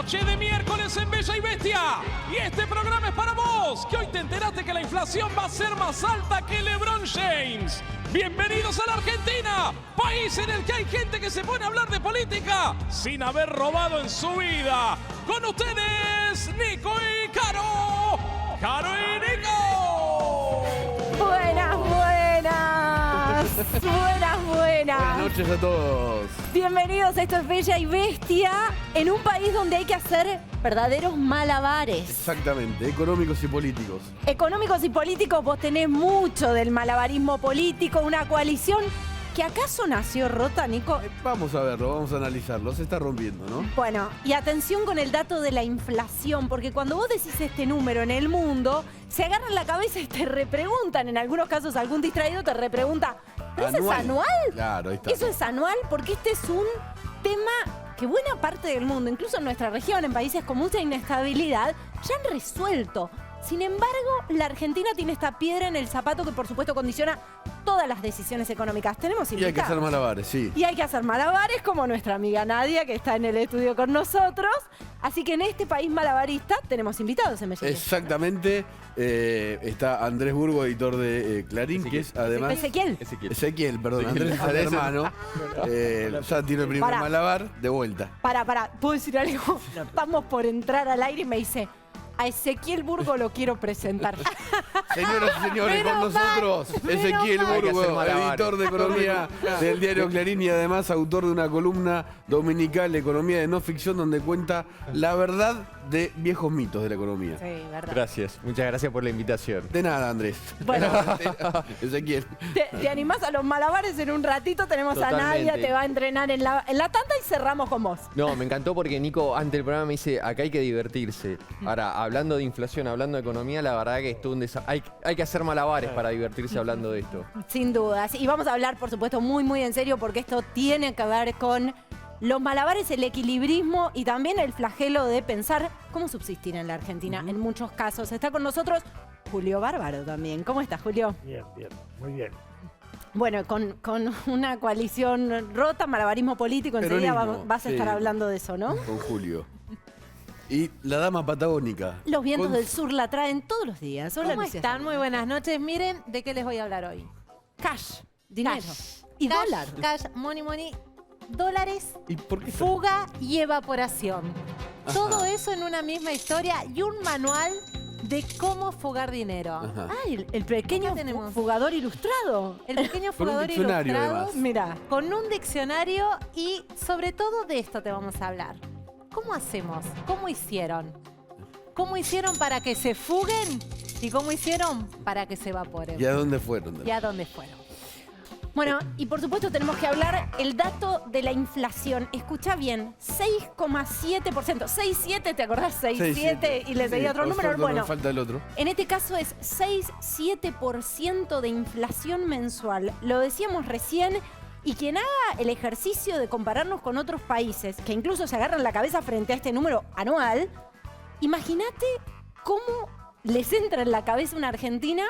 noche de miércoles en Bella y Bestia. Y este programa es para vos, que hoy te enteraste que la inflación va a ser más alta que LeBron James. Bienvenidos a la Argentina, país en el que hay gente que se pone a hablar de política sin haber robado en su vida. Con ustedes, Nico y Caro. Caro y Nico. Buenas, buenas. Buenas, buenas. Buenas noches a todos. Bienvenidos a Esto es Bella y Bestia, en un país donde hay que hacer verdaderos malabares. Exactamente, económicos y políticos. Económicos y políticos, vos tenés mucho del malabarismo político, una coalición que acaso nació rota, Nico. Vamos a verlo, vamos a analizarlo. Se está rompiendo, ¿no? Bueno, y atención con el dato de la inflación, porque cuando vos decís este número en el mundo, se agarran la cabeza y te repreguntan. En algunos casos, algún distraído te repregunta, ¿pero eso es anual? Claro, ahí está. Eso es anual porque este es un tema que buena parte del mundo, incluso en nuestra región, en países con mucha inestabilidad, ya han resuelto. Sin embargo, la Argentina tiene esta piedra en el zapato que, por supuesto, condiciona todas las decisiones económicas. Tenemos invitados. Y hay que hacer malabares, sí. Y hay que hacer malabares, como nuestra amiga Nadia, que está en el estudio con nosotros. Así que en este país malabarista tenemos invitados en Bella. Exactamente. Está Andrés Burgo, editor de Clarín, que es además... Ezequiel, perdón. Andrés es el hermano. Ya tiene el primer malabar de vuelta. Para, ¿puedo decir algo? Estamos por entrar al aire y me dice... A Ezequiel Burgo lo quiero presentar. Señoras y señores, con nosotros Ezequiel Burgo, editor de economía del diario Clarín y además autor de una columna dominical, Economía de no ficción, donde cuenta la verdad de viejos mitos de la economía. Sí, verdad. Gracias, muchas gracias por la invitación. De nada, Andrés. Bueno. Ezequiel. ¿Te animás a los malabares? En un ratito tenemos Totalmente. a Nadia, te va a entrenar en la tanda y cerramos con vos. No, me encantó porque Nico, antes del programa me dice, acá hay que divertirse. Ahora, hablando de inflación, hablando de economía, la verdad que esto es hay que hacer malabares para divertirse hablando de esto. Sin dudas. Y vamos a hablar, por supuesto, muy, muy en serio, porque esto tiene que ver con los malabares, el equilibrismo y también el flagelo de pensar cómo subsistir en la Argentina en muchos casos. Está con nosotros Julio Bárbaro también. ¿Cómo estás, Julio? Bien, muy bien. Bueno, con una coalición rota, malabarismo político, enseguida Peronismo, vas a estar sí. hablando de eso, ¿no? Con Julio. Y la dama patagónica. Los vientos del sur la traen todos los días. Hola, ¿Cómo Lucía. están? Muy buenas noches. Miren de qué les voy a hablar hoy. Cash, dinero. Cash. Y Cash, dólar. Cash, money, dólares, ¿Y por qué está? fuga y evaporación. Todo eso en una misma historia y un manual de cómo fugar dinero. Ajá. Ah, el pequeño Acá tenemos. fugador ilustrado. El pequeño Con un fugador diccionario, ilustrado además. Mira. con un diccionario y sobre todo de esto te vamos a hablar. ¿Cómo hacemos? ¿Cómo hicieron? ¿Cómo hicieron para que se fuguen? ¿Y cómo hicieron para que se evaporen? ¿Y a dónde fueron? ¿Y a dónde fueron? Bueno, y por supuesto tenemos que hablar el dato de la inflación. Escucha bien, 6,7%. 6,7, ¿te acordás? 6,7 y le seguía otro número. Bueno, No falta el otro. en este caso es 6,7% de inflación mensual. Lo decíamos recién. Y quien haga el ejercicio de compararnos con otros países, que incluso se agarran la cabeza frente a este número anual, imagínate cómo les entra en la cabeza una Argentina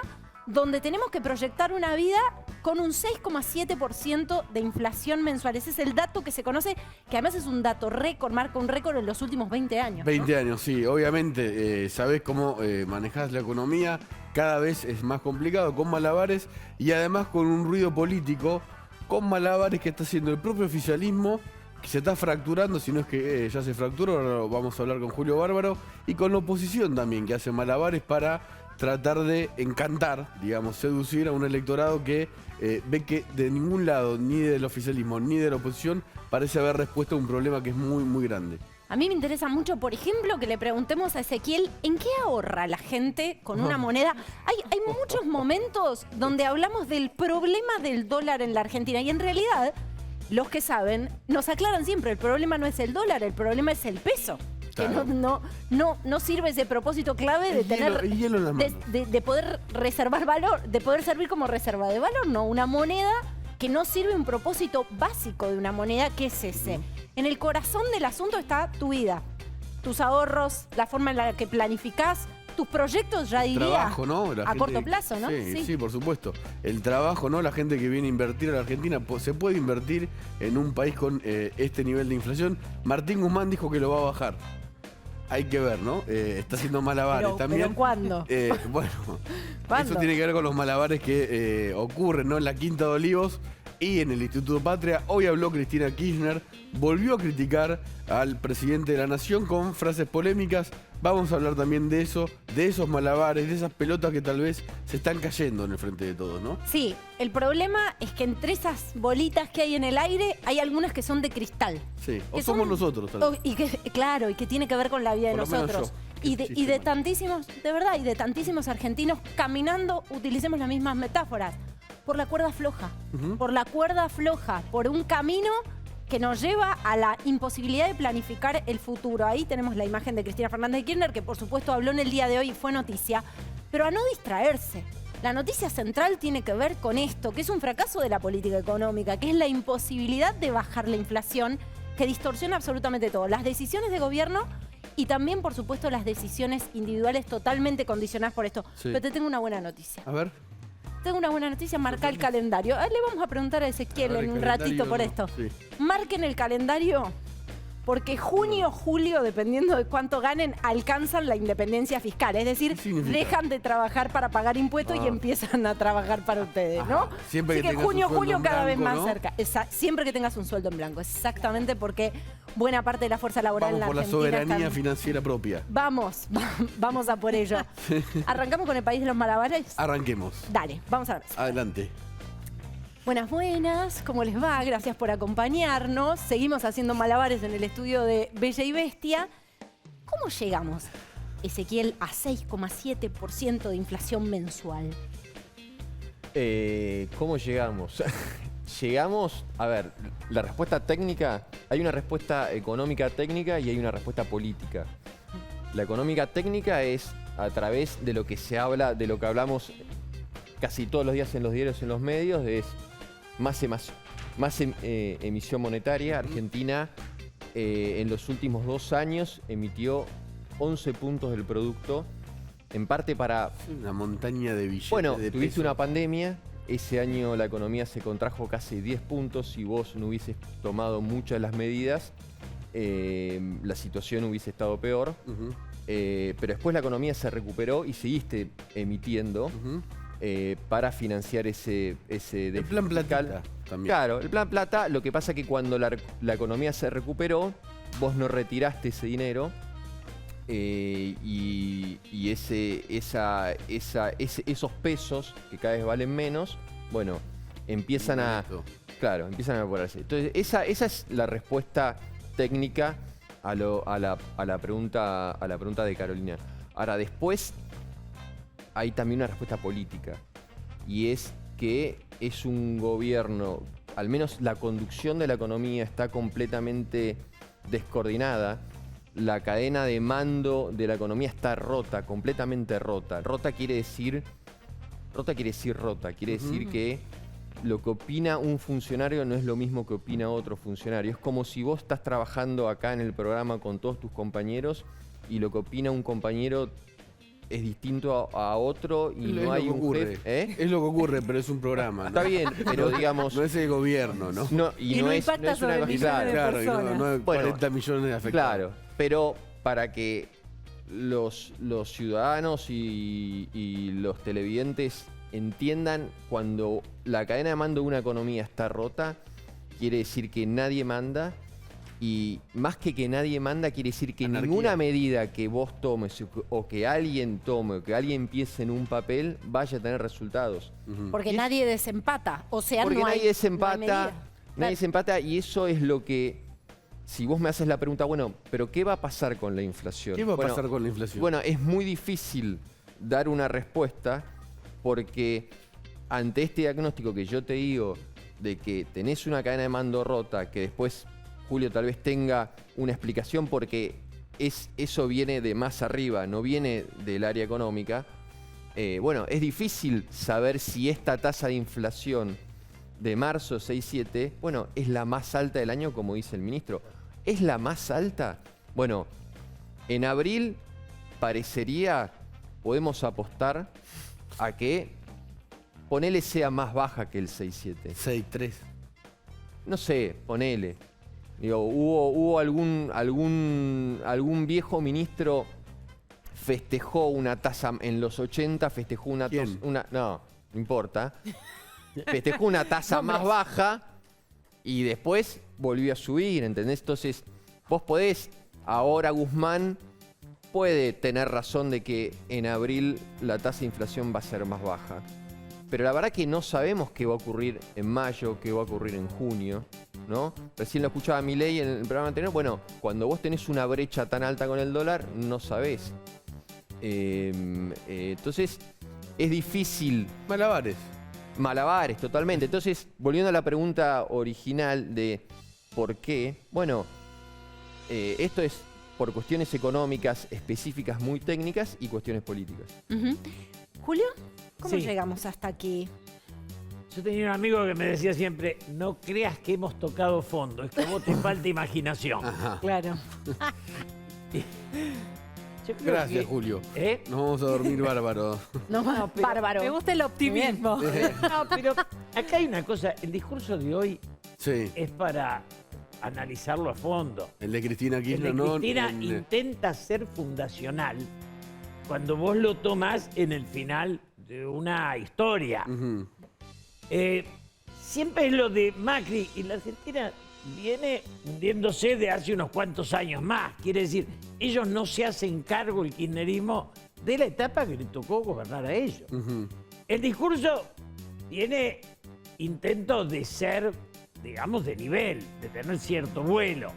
donde tenemos que proyectar una vida con un 6,7% de inflación mensual. Ese es el dato que se conoce, que además es un dato récord, marca un récord en los últimos 20 años. 20 años, sí. Obviamente sabés cómo manejás la economía. Cada vez es más complicado con malabares y además con un ruido político, con malabares que está haciendo el propio oficialismo, que se está fracturando, si no es que ya se fracturó. Ahora lo vamos a hablar con Julio Bárbaro, y con la oposición también, que hace malabares para tratar de encantar, digamos, seducir a un electorado que ve que de ningún lado, ni del oficialismo ni de la oposición, parece haber respuesta a un problema que es muy, muy grande. A mí me interesa mucho, por ejemplo, que le preguntemos a Ezequiel en qué ahorra la gente con una moneda. Hay muchos momentos donde hablamos del problema del dólar en la Argentina y en realidad los que saben nos aclaran siempre, el problema no es el dólar, el problema es el peso. Claro. Que no sirve ese propósito clave de El hielo en las manos. de poder reservar valor, de poder servir como reserva de valor, no una moneda que no sirve un propósito básico de una moneda, que es ese. En el corazón del asunto está tu vida, tus ahorros, la forma en la que planificás, tus proyectos, ya diría, Trabajo, ¿no? a corto plazo, ¿no? Sí, por supuesto. El trabajo, ¿no? La gente que viene a invertir a la Argentina, se puede invertir en un país con este nivel de inflación. Martín Guzmán dijo que lo va a bajar. hay que ver, ¿no? Está haciendo malabares Pero también. ¿cuándo? Bueno, ¿Cuándo? eso tiene que ver con los malabares que ocurren, ¿no? En la Quinta de Olivos y en el Instituto Patria. Hoy habló Cristina Kirchner, volvió a criticar al presidente de la Nación con frases polémicas. Vamos a hablar también de eso, de esos malabares, de esas pelotas que tal vez se están cayendo en el frente de todos, ¿no? Sí, el problema es que entre esas bolitas que hay en el aire hay algunas que son de cristal. Sí, o Que somos son- nosotros tal vez. Y que, claro, y que tiene que ver con la vida de Por lo menos nosotros. yo, Y que de existe más. tantísimos, de verdad, y de tantísimos argentinos caminando, utilicemos las mismas metáforas, por la cuerda floja. Ujú. Por la cuerda floja, por un camino que nos lleva a la imposibilidad de planificar el futuro. Ahí tenemos la imagen de Cristina Fernández de Kirchner, que por supuesto habló en el día de hoy y fue noticia, pero a no distraerse. La noticia central tiene que ver con esto, que es un fracaso de la política económica, que es la imposibilidad de bajar la inflación, que distorsiona absolutamente todo. Las decisiones de gobierno y también, por supuesto, las decisiones individuales totalmente condicionadas por esto. Sí. Pero te tengo una buena noticia. A ver. Tengo una buena noticia, marca el calendario. Le vamos a preguntar a Ezequiel A ver, en el un calendario, ratito por ¿no? esto. Sí. Marquen el calendario porque junio, julio, dependiendo de cuánto ganen, alcanzan la independencia fiscal. Es decir, ¿Qué significa? dejan de trabajar para pagar impuestos y Ah. empiezan a trabajar para ustedes, ¿no? Ajá. Siempre Así que que tengas un junio, sueldo julio en cada vez blanco, más ¿no? cerca. Siempre que tengas un sueldo en blanco, exactamente, porque buena parte de la fuerza laboral Vamos en la por la Argentina soberanía están- financiera propia. Vamos a por ello. ¿Arrancamos con el país de los malabares? Arranquemos. Dale, vamos a ver. Adelante. Buenas, buenas, ¿cómo les va? Gracias por acompañarnos. Seguimos haciendo malabares en el estudio de Bella y Bestia. ¿Cómo llegamos, Ezequiel, a 6,7% de inflación mensual? ¿Cómo llegamos? Llegamos, a ver, la respuesta técnica, hay una respuesta económica técnica y hay una respuesta política. La económica técnica es a través de lo que se habla, de lo que hablamos casi todos los días en los diarios, en los medios, es más emisión monetaria. Argentina en los últimos 2 años emitió 11 puntos del producto, en parte para... Una montaña de billetes. Bueno, de tuviste peso. una pandemia, ese año la economía se contrajo casi 10 puntos, si vos no hubieses tomado muchas de las medidas, la situación hubiese estado peor, Ujú, pero después la economía se recuperó y seguiste emitiendo ujú. para financiar ese déficit El plan fiscal. platita también. Claro, el plan plata, lo que pasa es que cuando la economía se recuperó, vos no retiraste ese dinero y esos pesos que cada vez valen menos, bueno, empiezan a evaporarse. Entonces, esa es la respuesta técnica a la pregunta de Carolina. Ahora, después hay también una respuesta política, y es que es un gobierno, al menos la conducción de la economía está completamente descoordinada. La cadena de mando de la economía está rota, completamente rota. Rota quiere decir rota. Quiere decir que lo que opina un funcionario no es lo mismo que opina otro funcionario. Es como si vos estás trabajando acá en el programa con todos tus compañeros y lo que opina un compañero es distinto a otro y Es no lo hay que un ocurre. jefe. ¿Eh? Es lo que ocurre, pero es un programa. ¿no? Está bien, pero digamos... No es el gobierno, ¿no? Y no impacta sobre cosa- millones de Claro, y personas. no hay Bueno, 40 millones de afectados. Claro, pero para que los ciudadanos y los televidentes entiendan, cuando la cadena de mando de una economía está rota, quiere decir que nadie manda, y más que nadie manda, quiere decir que Anarquía. ninguna medida que vos tomes o que alguien tome o que alguien empiece en un papel vaya a tener resultados. Ujú. Porque Y es- nadie desempata. O sea, Porque no hay, nadie desempata, no hay medida. nadie Claro. desempata, y eso es lo que, si vos me haces la pregunta, bueno, pero ¿qué va a pasar con la inflación? ¿Qué va a Bueno, pasar con la inflación? Bueno, es muy difícil dar una respuesta porque ante este diagnóstico que yo te digo de que tenés una cadena de mando rota, que después Julio tal vez tenga una explicación porque eso viene de más arriba, no viene del área económica. Bueno, es difícil saber si esta tasa de inflación de marzo 6,7, bueno, es la más alta del año, como dice el ministro. ¿Es la más alta? Bueno, en abril parecería, podemos apostar a que ponele sea más baja que el 6,7. 6-3. No sé, ponele. Digo, hubo algún viejo ministro festejó una tasa en los 80, festejó una ¿Quién? no importa. Festejó una tasa más baja y después volvió a subir, ¿entendés? Entonces, vos podés, ahora Guzmán puede tener razón de que en abril la tasa de inflación va a ser más baja. Pero la verdad que no sabemos qué va a ocurrir en mayo, qué va a ocurrir en junio, ¿no? Recién lo escuchaba Milei en el programa anterior. Bueno, cuando vos tenés una brecha tan alta con el dólar, no sabés. Entonces, es difícil. Malabares, totalmente. Entonces, volviendo a la pregunta original de ¿por qué? Bueno, esto es por cuestiones económicas específicas muy técnicas y cuestiones políticas. Julio, ¿cómo Sí. llegamos hasta aquí? Yo tenía un amigo que me decía siempre, no creas que hemos tocado fondo, es que a vos te falta imaginación. Claro. Yo creo Gracias, que- Julio. ¿Eh? Nos vamos a dormir bárbaro. No, bárbaro. Me gusta el optimismo. No, pero acá hay una cosa, el discurso de hoy Sí. es para analizarlo a fondo. El de Cristina El Kirchner, de ¿no? Cristina En- intenta ser fundacional cuando vos lo tomás en el final de una historia. Ujú. Siempre es lo de Macri y la Argentina viene hundiéndose de hace unos cuantos años más. Quiere decir, ellos no se hacen cargo, el kirchnerismo, de la etapa que le tocó gobernar a ellos. Ujú. El discurso tiene intentos de ser, digamos, de nivel, de tener cierto vuelo.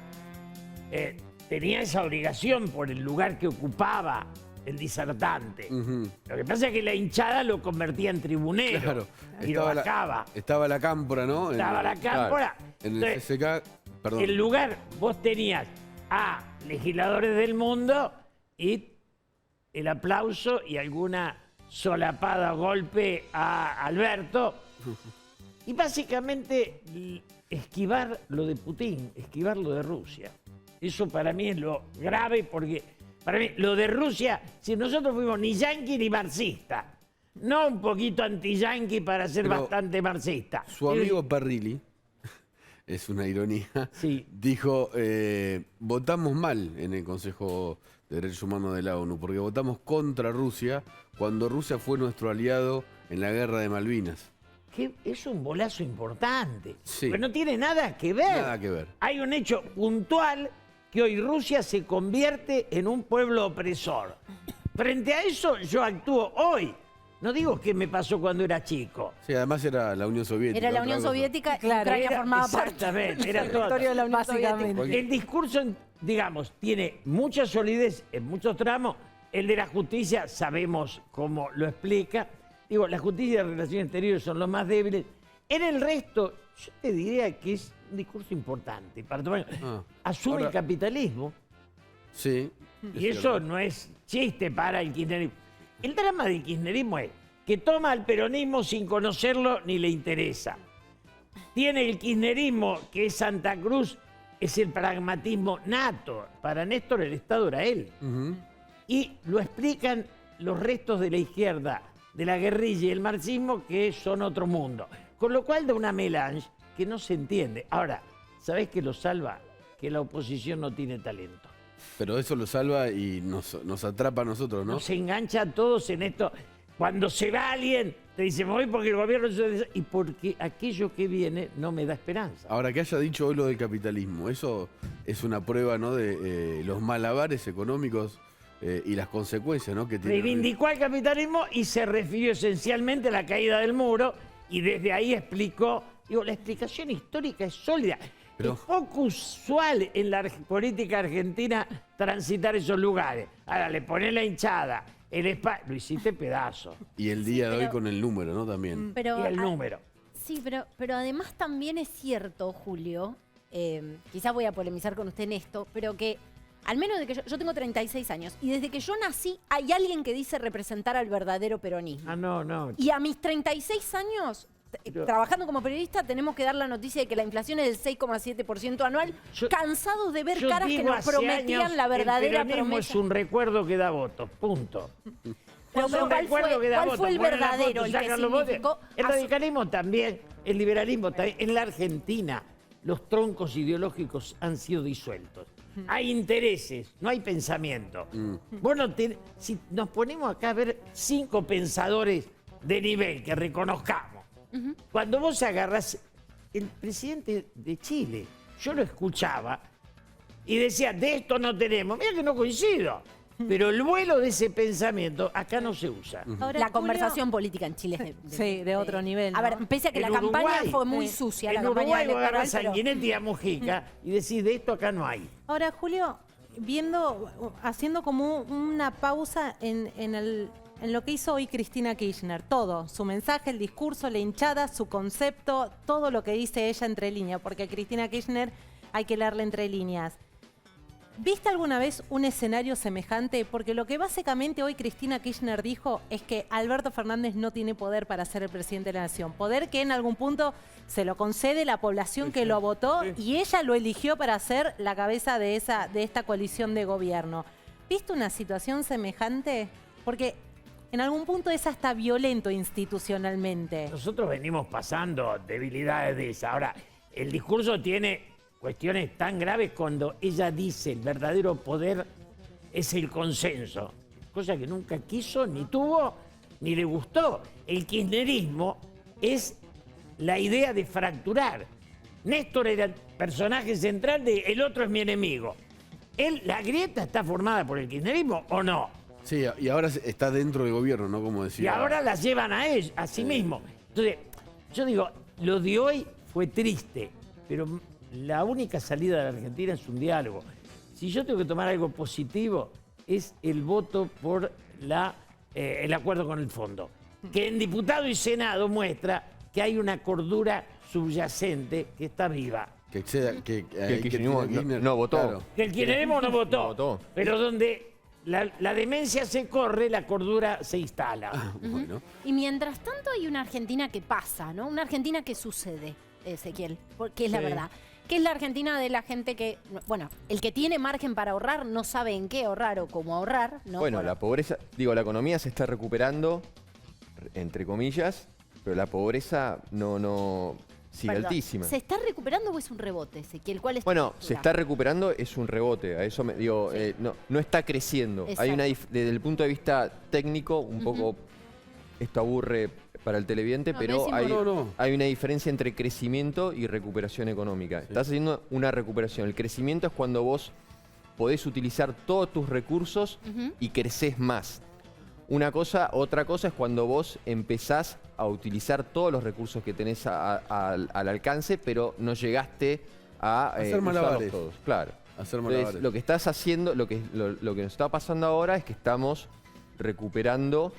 Tenía esa obligación por el lugar que ocupaba el disertante. Ujú. Lo que pasa es que la hinchada lo convertía en tribunero Claro. y lo bajaba. Estaba la cámpora, ¿no? Estaba la cámpora. En el Entonces, CCK, perdón. el lugar, vos tenías a legisladores del mundo y el aplauso y alguna solapada golpe a Alberto. Y básicamente esquivar lo de Putin, esquivar lo de Rusia. Eso para mí es lo grave porque para mí lo de Rusia, si nosotros fuimos ni yanqui ni marxista, no un poquito anti-yanqui para ser Pero bastante marxista. Su amigo Parrilli, es una ironía, Sí. dijo, votamos mal en el Consejo de Derechos Humanos de la ONU, porque votamos contra Rusia cuando Rusia fue nuestro aliado en la guerra de Malvinas. Que es un bolazo importante. Sí. Pero no tiene nada que ver. Nada que ver. Hay un hecho puntual que hoy Rusia se convierte en un pueblo opresor. Frente a eso yo actúo hoy. No digo que me pasó cuando era chico. Sí, además era la Unión Soviética. Era la otra Unión cosa. Soviética y Claro, Ucrania Era- formaba parte. exactamente, era del todo. territorio de la Unión Básicamente. Soviética. El discurso, digamos, tiene mucha solidez en muchos tramos. El de la justicia sabemos cómo lo explica. Digo, la justicia y las relaciones exteriores son los más débiles. En el resto, yo te diría que es un discurso importante. Para tomar. Asume Ahora- el capitalismo. Sí. Y es eso cierto. no es chiste para el kirchnerismo. El drama del kirchnerismo es que toma al peronismo sin conocerlo ni le interesa. Tiene el kirchnerismo, que es Santa Cruz, es el pragmatismo nato. Para Néstor el Estado era él. Ujú. Y lo explican los restos de la izquierda, de la guerrilla y el marxismo, que son otro mundo. Con lo cual da una melange que no se entiende. Ahora, ¿sabés qué lo salva? Que la oposición no tiene talento. Pero eso lo salva y nos atrapa a nosotros, ¿no? Nos engancha a todos en esto. Cuando se va alguien, te dice, me voy porque el gobierno... Y porque aquello que viene no me da esperanza. Ahora, que haya dicho hoy lo del capitalismo, eso es una prueba, ¿no? De los malabares económicos y las consecuencias, ¿no? Que tiene. Reivindicó al capitalismo y se refirió esencialmente a la caída del muro y desde ahí explicó, digo, la explicación histórica es sólida. Pero- Es poco usual en la política argentina transitar esos lugares. Ahora le pones la hinchada, lo hiciste pedazo. Y el día de hoy pero- con el número, ¿no? También. Pero, Y el número. Sí, pero además también es cierto, Julio, quizás voy a polemizar con usted en esto, pero que al menos de que yo tengo 36 años y desde que yo nací hay alguien que dice representar al verdadero peronismo. Ah, no. Y a mis 36 años, trabajando como periodista, tenemos que dar la noticia de que la inflación es del 6,7% anual, Yo- cansados de ver Yo caras que digo, nos hace prometían años, la verdadera el peronismo promesa. es un recuerdo que da votos, punto. Pero Es un ¿cuál recuerdo fue- que da cuál votos. fue el Ponen la verdadero, foto, el que sacan los votos. significó El asu- radicalismo también, el liberalismo también. En la Argentina, los troncos ideológicos han sido disueltos. Hay intereses, no hay pensamiento. Bueno, si nos ponemos acá a ver 5 pensadores de nivel que reconozcamos, cuando vos agarrás el presidente de Chile, yo lo escuchaba y decía, de esto no tenemos. Mira que no coincido. Pero el vuelo de ese pensamiento acá no se usa. Ahora, La Julio, conversación política en Chile es Sí, de otro nivel, A ¿no? ver, pese a que En la campaña Uruguay, fue muy sucia, la En campaña Uruguay vos electoral, agarrás a pero- Sanguinetti y a Mujica y decís, de esto acá no hay. Ahora, Julio, haciendo como una pausa en lo que hizo hoy Cristina Kirchner, todo, su mensaje, el discurso, la hinchada, su concepto, todo lo que dice ella entre líneas, porque a Cristina Kirchner hay que leerle entre líneas. ¿Viste alguna vez un escenario semejante? Porque lo que básicamente hoy Cristina Kirchner dijo es que Alberto Fernández no tiene poder para ser el presidente de la nación. Poder que en algún punto se lo concede la población que lo votó y ella lo eligió para ser la cabeza de esta coalición de gobierno. ¿Viste una situación semejante? Porque en algún punto es hasta violento institucionalmente. Nosotros venimos pasando debilidades de esa. Ahora, el discurso tiene cuestiones tan graves cuando ella dice el verdadero poder es el consenso, cosa que nunca quiso, ni tuvo, ni le gustó. El kirchnerismo es la idea de fracturar. Néstor era el personaje central de el otro es mi enemigo. ¿La grieta está formada por el kirchnerismo o no? Sí, y ahora está dentro del gobierno, ¿no? Como decía. Y ahora la llevan a ellos, a sí mismos. Entonces, yo digo, lo de hoy fue triste, pero la única salida de la Argentina es un diálogo. Si yo tengo que tomar algo positivo, es el voto por el acuerdo con el fondo, que en diputado y senado muestra que hay una cordura subyacente que está viva. Que exceda, que el kirchnerismo no votó. Claro. Que el kirchnerismo no votó, No votó. pero donde la demencia se corre, la cordura se instala. Bueno. Y mientras tanto hay una Argentina que pasa, ¿no? Una Argentina que sucede, Ezequiel, porque es la verdad. Que es la Argentina de la gente que, bueno, el que tiene margen para ahorrar no sabe en qué ahorrar o cómo ahorrar, ¿no? Bueno, la pobreza, la economía se está recuperando, entre comillas, pero la pobreza sigue Perdón, altísima. ¿Se está recuperando o es un rebote, Ezequiel? ¿Cuál es tu Bueno, lectura? se está recuperando, es un rebote, a eso me digo, no está creciendo. Hay desde el punto de vista técnico, un poco, esto aburre para el televidente, No, pero no es hay una diferencia entre crecimiento y recuperación económica. Estás haciendo una recuperación. El crecimiento es cuando vos podés utilizar todos tus recursos y creces más. Otra cosa es cuando vos empezás a utilizar todos los recursos que tenés al alcance, pero no llegaste a Hacer usarlos malabares. todos. Claro. Hacer Entonces, malabares. lo que estás haciendo, lo que nos está pasando ahora es que estamos recuperando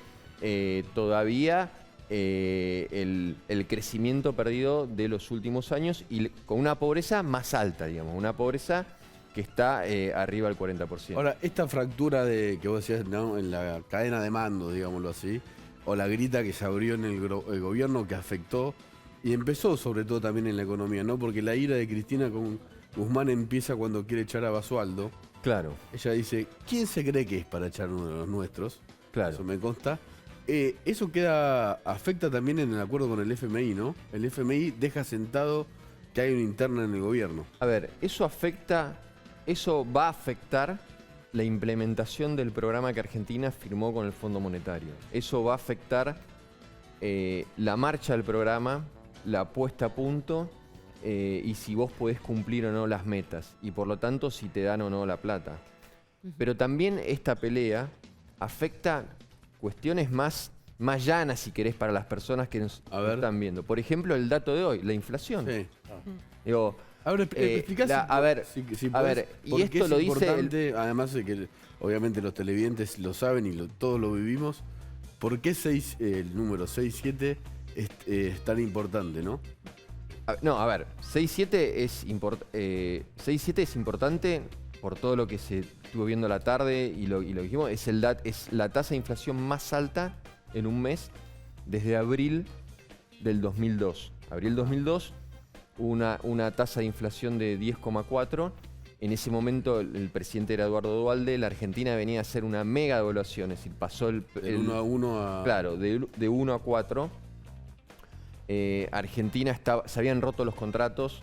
todavía el crecimiento perdido de los últimos años y con una pobreza más alta, digamos, una pobreza que está arriba del 40%. Ahora, esta fractura que vos decías, ¿no? En la cadena de mando, digámoslo así, o la grita que se abrió en el gobierno que afectó y empezó sobre todo también en la economía, ¿no? Porque la ira de Cristina con Guzmán empieza cuando quiere echar a Basualdo. Claro, Ella dice, ¿quién se cree que es para echar uno de los nuestros? claro. Eso me consta. Eso afecta también en el acuerdo con el FMI, ¿no? El FMI deja sentado que hay una interna en el gobierno. A ver, eso va a afectar la implementación del programa que Argentina firmó con el Fondo Monetario. Eso va a afectar la marcha del programa, la puesta a punto y si vos podés cumplir o no las metas y por lo tanto si te dan o no la plata. Pero también esta pelea afecta cuestiones más llanas, si querés, para las personas que nos están viendo. Por ejemplo, el dato de hoy, la inflación. Sí. Digo, Ahora, explicás a ver, y por qué esto es lo dice importante, además de que obviamente los televidentes lo saben y todos lo vivimos, ¿por qué el número 6-7 es tan importante, no? No, a ver, 6-7 es importante por todo lo que se estuvo viendo a la tarde y lo que dijimos, es la tasa de inflación más alta en un mes desde abril del 2002. Abril 2002, una tasa de inflación de 10,4. En ese momento el presidente era Eduardo Duhalde, la Argentina venía a hacer una mega devaluación, es decir, pasó el 1 a 1 a... Claro, de 1 a 4. Argentina se habían roto los contratos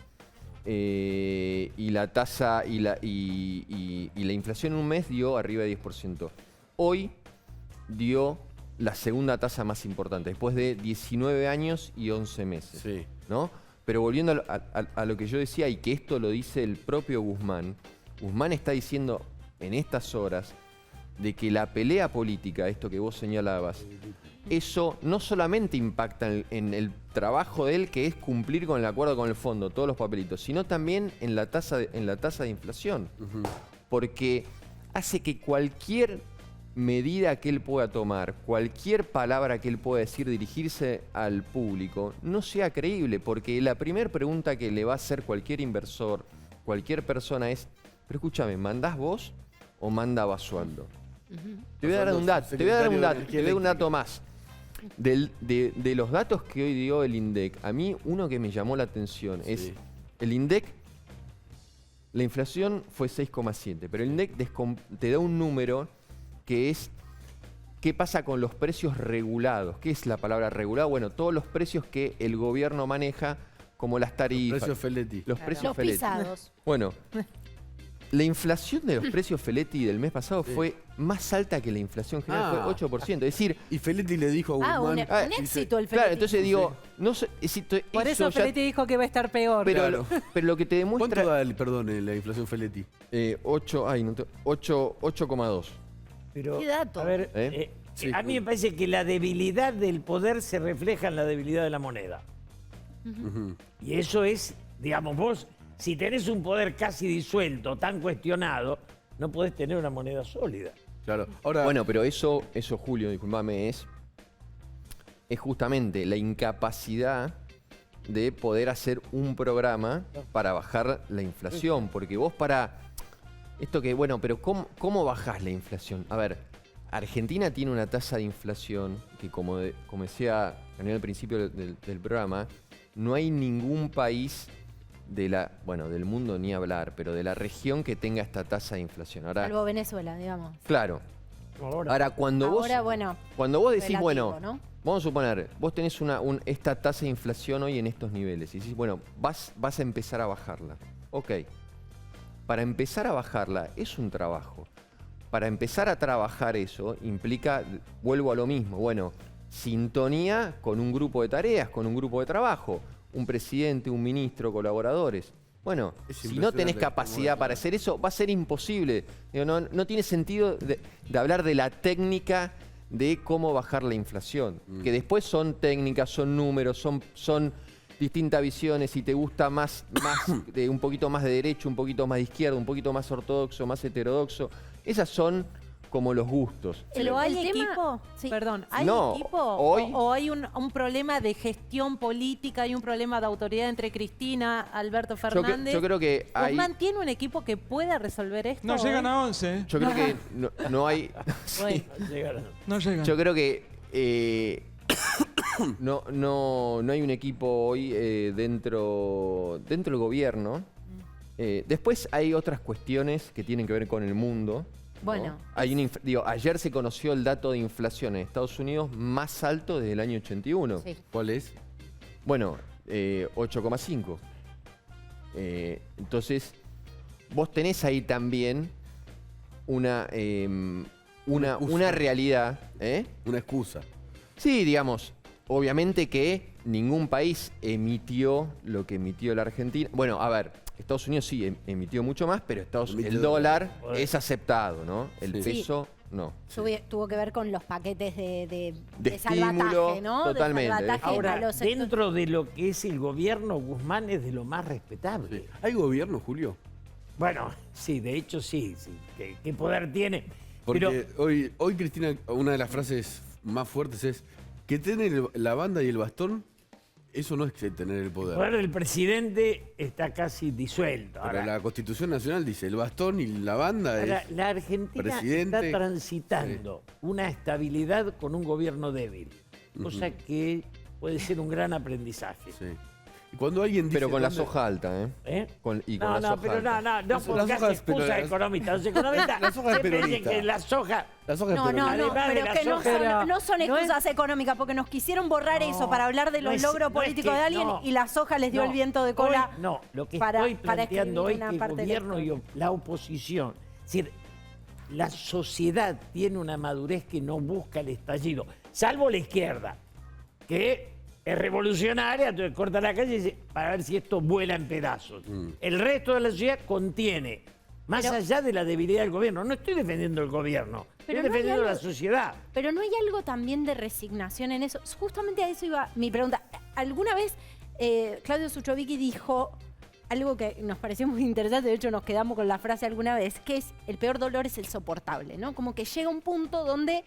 y la tasa y la inflación en un mes dio arriba de 10%. Hoy dio la segunda tasa más importante, después de 19 años y 11 meses. Sí. ¿No? Pero volviendo a lo que yo decía, y que esto lo dice el propio Guzmán, Guzmán está diciendo en estas horas de que la pelea política, esto que vos señalabas, eso no solamente impacta en el trabajo de él, que es cumplir con el acuerdo con el fondo, todos los papelitos, sino también en la tasa de inflación. Porque hace que cualquier medida que él pueda tomar, cualquier palabra que él pueda decir, dirigirse al público, no sea creíble. Porque la primera pregunta que le va a hacer cualquier inversor, cualquier persona es, pero escúchame, ¿mandás vos o manda Basualdo? Te voy a dar un dato, te voy a dar un dato más. De los datos que hoy dio el INDEC, a mí uno que me llamó la atención es el INDEC, la inflación fue 6,7, pero el INDEC te da un número que es qué pasa con los precios regulados. ¿Qué es la palabra regulado? Bueno, todos los precios que el gobierno maneja, como las tarifas. Los precios Feletti. Los precios Los Feletti. pisados. Bueno, la inflación de los precios Feletti del mes pasado fue más alta que la inflación general, fue 8%. Es decir, Y Feletti le dijo a Guzmán... Un éxito el Feletti. claro, entonces digo, no sé, Por eso ya- Feletti dijo que va a estar peor. pero, pero lo que te demuestra... ¿Cuánto da, la inflación Feletti? 8,2. Pero, ¿Qué dato? a ver, Sí, a mí me parece que la debilidad del poder se refleja en la debilidad de la moneda. Y eso es, digamos, vos, si tenés un poder casi disuelto, tan cuestionado, no podés tener una moneda sólida. Claro. Ahora, Bueno, pero eso Julio, disculpame, es justamente la incapacidad de poder hacer un programa para bajar la inflación. Porque vos esto que, bueno, pero ¿cómo bajás la inflación? A ver, Argentina tiene una tasa de inflación que, como decía al principio del programa, no hay ningún país del mundo ni hablar, pero de la región que tenga esta tasa de inflación. Ahora, Salvo Venezuela, digamos. claro. Ahora, cuando vos decís, relativo, bueno, ¿no? vamos a suponer, vos tenés esta tasa de inflación hoy en estos niveles y decís, bueno, vas a empezar a bajarla. Ok. Para empezar a bajarla es un trabajo. Para empezar a trabajar eso implica, vuelvo a lo mismo, bueno, sintonía con un grupo de tareas, con un grupo de trabajo, un presidente, un ministro, colaboradores. Bueno, Es si no tenés impresionante capacidad cómo- para hacer eso, va a ser imposible. Digo, no tiene sentido de hablar de la técnica de cómo bajar la inflación. Que después son técnicas, son números, son distintas visiones. Si te gusta más de un poquito más de derecho, un poquito más de izquierda, un poquito más ortodoxo, más heterodoxo. Esas son como los gustos. ¿Pero hay el tema- equipo? Sí. Perdón, ¿hay No, equipo? hoy- ¿O hay un problema de gestión política, hay un problema de autoridad entre Cristina, Alberto Fernández? Yo creo que hay... ¿Guzmán tiene un equipo que pueda resolver esto? No llegan hoy? a 11. Yo creo que no hay... Bueno, No llegan. Yo creo que no hay un equipo hoy dentro del gobierno. Después hay otras cuestiones que tienen que ver con el mundo. ¿no? Bueno. Hay ayer se conoció el dato de inflación en Estados Unidos más alto desde el año 81. Sí. ¿Cuál es? Bueno, 8,5. Entonces, vos tenés ahí también una realidad. Una excusa. Sí, digamos, obviamente que ningún país emitió lo que emitió la Argentina. Bueno, a ver, Estados Unidos sí emitió mucho más, pero Emitió el dólar es aceptado, ¿no? El Sí. peso, no. Tuvo que ver con los paquetes de De salvataje, estímulo, ¿no? totalmente, De salvataje Ahora, a los sectores. dentro de lo que es el gobierno, Guzmán es de lo más respetable. Sí. ¿Hay gobierno, Julio? Bueno, sí, de hecho sí. ¿Qué poder tiene? Porque Pero hoy, Cristina, una de las frases más fuertes es que tener la banda y el bastón, eso no es que tener el el poder. poder del presidente está casi disuelto. Pero Ahora, la Constitución Nacional dice, el bastón y la banda ahora, es... la Argentina presidente. está transitando una estabilidad con un gobierno débil, cosa que puede ser un gran aprendizaje. Sí. Y cuando alguien dice... Pero con la dónde- soja alta, ¿eh? ¿Eh? Y con No, la no, soja pero alta. no Las pongas hojas, pero excusa las- económicas. Los economistas La soja es siempre dicen peronista. que la soja... La soja es No, no, peronista. no, Además de pero la que no soja- son, no son no es- excusas económicas, porque nos quisieron borrar eso para hablar de no los es- logros no es políticos que- de alguien no. y la soja les dio No, el viento de cola. hoy no, lo que para- estoy para planteando hoy escribir es una que el parte de la gobierno y historia. la oposición, es decir, la sociedad tiene una madurez que no busca el estallido, salvo la izquierda, que es revolucionaria, entonces corta la calle y dice, para ver si esto vuela en pedazos. El resto de la sociedad contiene, más Pero- allá de la debilidad del gobierno, no estoy defendiendo el gobierno, Pero estoy no hay defendiendo algo- la sociedad. Pero no hay algo también de resignación en eso. Justamente a eso iba mi pregunta. ¿Alguna vez Claudio Suchovicki dijo algo que nos pareció muy interesante? De hecho, nos quedamos con la frase alguna vez, que es el peor dolor es el soportable, ¿no? Como que llega un punto donde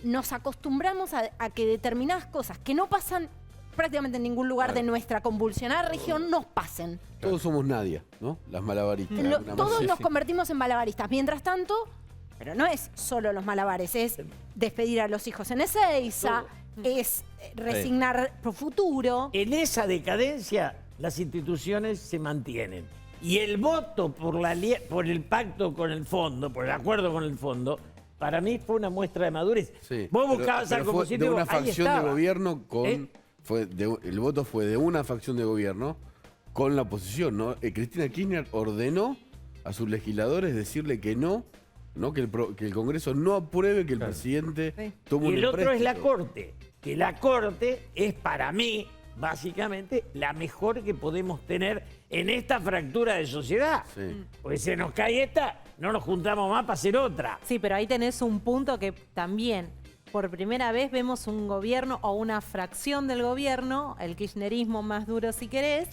nos acostumbramos a que determinadas cosas que no pasan prácticamente en ningún lugar de nuestra convulsionada región nos pasen. Todos somos Nadia, ¿no? Las malabaristas. de alguna Todos manera. nos convertimos en malabaristas. Mientras tanto, pero no es solo los malabares, es despedir a los hijos en Ezeiza, es resignar pro futuro. En esa decadencia, las instituciones se mantienen. Y el voto por el pacto con el fondo, por el acuerdo con el fondo, para mí fue una muestra de madurez. Sí, Vos pero- buscabas pero algo fue positivo, de una ahí facción de estaba. gobierno con... ¿Eh? El voto fue de una facción de gobierno con la oposición, ¿no? Cristina Kirchner ordenó a sus legisladores decirle que no, que el Congreso no apruebe que el presidente tome Y un el otro es la empréstito. Corte, que la Corte es para mí, básicamente, la mejor que podemos tener en esta fractura de sociedad. Sí. Porque se nos cae esta, no nos juntamos más para hacer otra. Sí, pero ahí tenés un punto que también, por primera vez, vemos un gobierno o una fracción del gobierno, el kirchnerismo más duro si querés,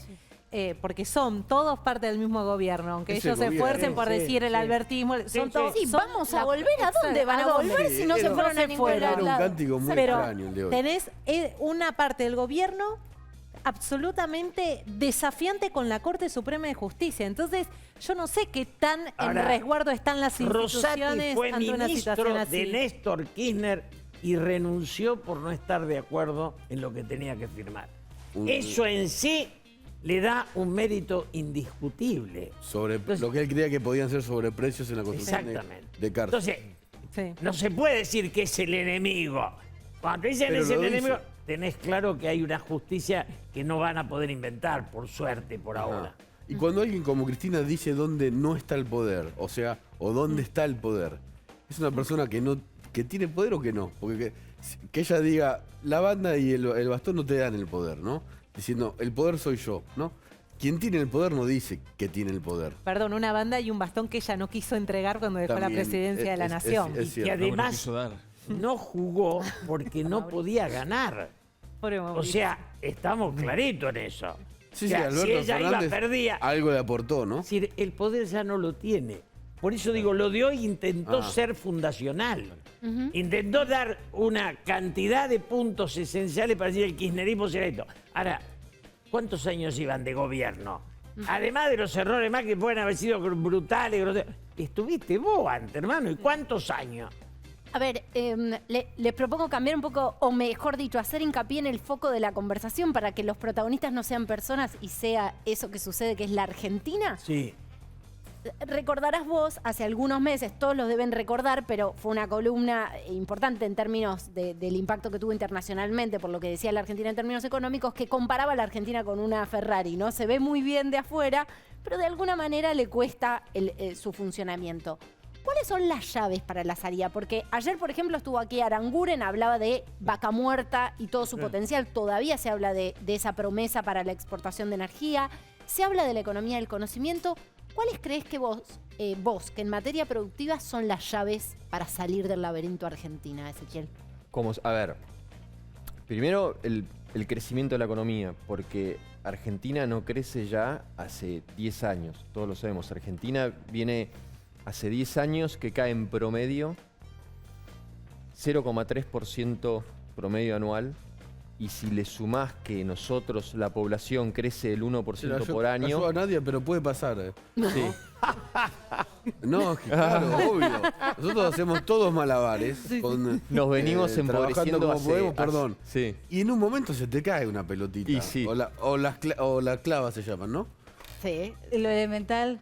porque son todos parte del mismo gobierno, aunque Es el ellos se gobierno. esfuercen por Sí, decir el sí. albertismo, Sí, son sí. todos... Sí, son vamos a la- volver. ¿A dónde van a volver si no se Era- fueron a ningún fueron. Era un lado? cántico muy Pero extraño el de hoy. tenés una parte del gobierno absolutamente desafiante con la Corte Suprema de Justicia. Entonces, yo no sé qué tan Ahora, en resguardo están las Rosati instituciones fue ante una situación ministro así. de Néstor Kirchner y renunció por no estar de acuerdo en lo que tenía que firmar. Eso en sí le da un mérito indiscutible. Sobre Entonces- lo que él creía que podían ser sobreprecios en la construcción Exactamente. de cárcel. Entonces, Sí. no se puede decir que es el enemigo. Cuando te dicen Pero es el lo dice. enemigo, tenés claro que hay una justicia que no van a poder inventar, por suerte, por ahora. Ajá. Y cuando alguien como Cristina dice dónde no está el poder, o sea, o dónde está el poder, es una persona que tiene poder o que no. Porque que ella diga, la banda y el bastón no te dan el poder, ¿no? Diciendo, el poder soy yo, ¿no? Quien tiene el poder no dice que tiene el poder. Perdón, una banda y un bastón que ella no quiso entregar cuando dejó la También, presidencia de la nación. es Y cierto. además quiso dar. no jugó porque no podía ganar. Pobre O Mauricio. sea, estamos claritos en eso. Sí, O sea, Alberto si ella iba Fernández perdía, algo le aportó, ¿no? es decir, el poder ya no lo tiene. Por eso digo, lo de hoy intentó Ah. ser fundacional. Intentó dar una cantidad de puntos esenciales para decir el kirchnerismo será esto. Ahora, ¿cuántos años iban de gobierno? Además de los errores más que pueden haber sido brutales, groseros. Estuviste vos antes, hermano. ¿Y cuántos años? A ver, les propongo cambiar un poco, o mejor dicho, hacer hincapié en el foco de la conversación para que los protagonistas no sean personas y sea eso que sucede, que es la Argentina. Sí. Recordarás vos, hace algunos meses, todos los deben recordar, pero fue una columna importante en términos del impacto que tuvo internacionalmente, por lo que decía la Argentina en términos económicos, que comparaba a la Argentina con una Ferrari, ¿no? Se ve muy bien de afuera, pero de alguna manera le cuesta su funcionamiento. ¿Cuáles son las llaves para la salida? Porque ayer, por ejemplo, estuvo aquí Aranguren, hablaba de Vaca Muerta y todo su potencial. Todavía se habla de esa promesa para la exportación de energía. Se habla de la economía del conocimiento. ¿Cuáles crees que vos, que en materia productiva son las llaves para salir del laberinto Argentina, Ezequiel? A ver, primero el crecimiento de la economía, porque Argentina no crece ya hace 10 años, todos lo sabemos. Argentina viene hace 10 años que cae en promedio 0,3% promedio anual y si le sumás que nosotros, la población, crece el 1% por año. No ayuda a nadie, pero puede pasar. Sí. No, es que claro, obvio. Nosotros hacemos todos malabares. Nos venimos trabajando empobreciendo como hace- podemos, hace- perdón. sí. Y en un momento se te cae una pelotita. Y sí. O las clavas se llaman, ¿no? Sí. Lo elemental,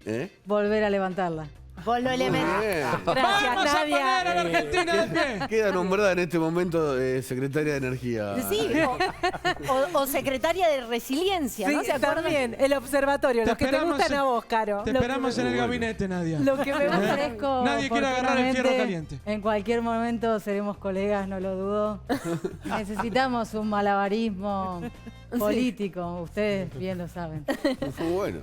¿Eh? volver a levantarla. Vos lo elemental. Bien. Gracias, ¡Vamos a poner a la Nadia. Argentina de pie! Queda nombrada en este momento secretaria de Energía. Sí, o secretaria de resiliencia, ¿no? Sí, ¿Se acuerdan? también, el observatorio, Te los que te esperamos gustan en- a vos, Caro. Te esperamos en el gabinete, Nadia. Lo que me ofrezco. Nadie quiere agarrar el fierro oportunamente, caliente. En cualquier momento seremos colegas, no lo dudo. Necesitamos un malabarismo político, ustedes bien lo saben. Fue bueno.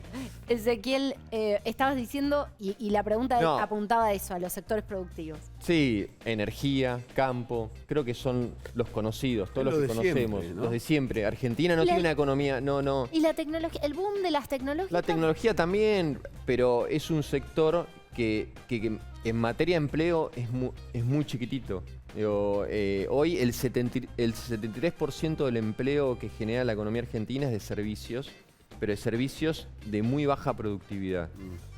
Ezequiel, estabas diciendo, y la pregunta No. apuntaba a eso, a los sectores productivos. Sí, energía, campo, creo que son los conocidos, todos Es los lo que de siempre, conocemos, ¿no? los de siempre. Argentina no La- tiene una economía, no. Y la tecnología, el boom de las tecnologías. La tecnología también, pero es un sector que en materia de empleo es muy chiquitito. Digo, hoy el 73% del empleo que genera la economía argentina es de servicios, pero de servicios de muy baja productividad.